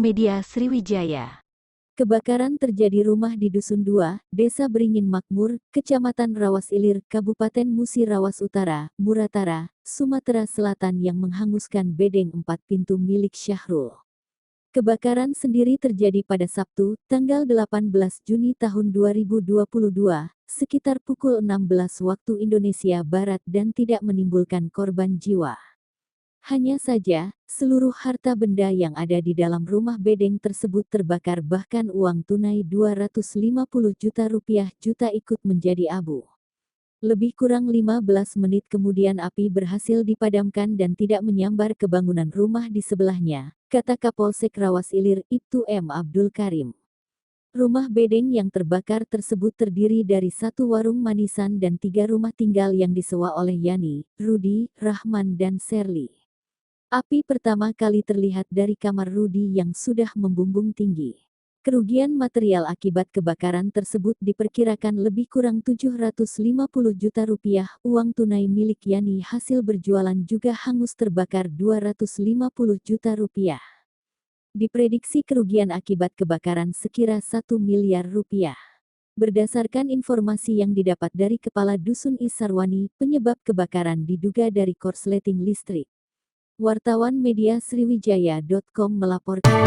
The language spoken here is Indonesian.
Media Sriwijaya. Kebakaran terjadi rumah di Dusun 2, Desa Beringin Makmur, Kecamatan Rawas Ilir, Kabupaten Musi Rawas Utara, Muratara, Sumatera Selatan yang menghanguskan bedeng 4 pintu milik Syahrul. Kebakaran sendiri terjadi pada Sabtu, tanggal 18 Juni tahun 2022, sekitar pukul 16 waktu Indonesia Barat dan tidak menimbulkan korban jiwa. Hanya saja, seluruh harta benda yang ada di dalam rumah bedeng tersebut terbakar, bahkan uang tunai 250 juta rupiah ikut menjadi abu. Lebih kurang 15 menit kemudian api berhasil dipadamkan dan tidak menyambar ke bangunan rumah di sebelahnya, kata Kapolsek Rawas Ilir, Ibtu M. Abdul Karim. Rumah bedeng yang terbakar tersebut terdiri dari 1 warung manisan dan 3 rumah tinggal yang disewa oleh Yani, Rudi, Rahman dan Serli. Api pertama kali terlihat dari kamar Rudi yang sudah membumbung tinggi. Kerugian material akibat kebakaran tersebut diperkirakan lebih kurang 750 juta rupiah. Uang tunai milik Yani hasil berjualan juga hangus terbakar 250 juta rupiah. Diprediksi kerugian akibat kebakaran sekira 1 miliar rupiah. Berdasarkan informasi yang didapat dari Kepala Dusun Isarwani, penyebab kebakaran diduga dari korsleting listrik. Wartawan Media Sriwijaya.com melaporkan.